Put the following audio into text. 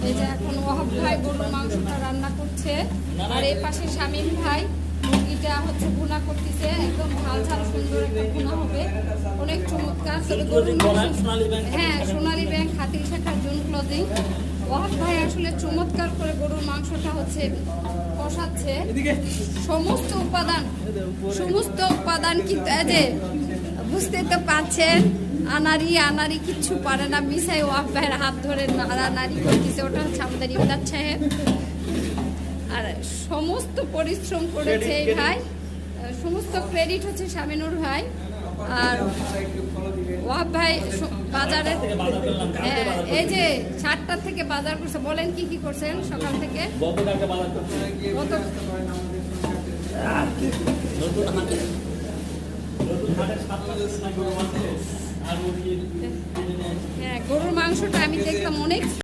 এই যে এখন ওয়াহাব ভাই গরুর মাংসটা রান্না করছে, আর এই পাশে শামীম ভাই মুরগিটা হচ্ছে ভুনা করতেছে। একদম ঝাল ঝাল সুন্দর একটা ভুনা হবে, অনেক চমৎকার। গরুর মাংস, হ্যাঁ সোনালী ব্যাংক হাতির শাখার জুন ক্লোজিং। ওয়াহাব ভাই আসলে চমৎকার করে গরুর মাংসটা হচ্ছে কষাচ্ছে। সমস্ত উপাদান কিন্তু এই যে বুঝতে তো পারছেন, আনারি কিচ্ছু পারে না, মিশাই ওয়াহাব ভাইয়ের হাত ধরে নাড়ানাড়ি করতেছে। ওটা হচ্ছে আমাদের ইমদাদ সাহেব। আর সমস্ত পরিশ্রম করেছে এই ভাই, সমস্ত ক্রেডিট হচ্ছে শামিনুর ভাই। আর ওয়াহাব ভাই বাজারে এই যে 7টা থেকে বাজার করছে। বলেন কি কি করছেন সকাল থেকে? হ্যাঁ, গরুর মাংসটা আমি দেখলাম অনেক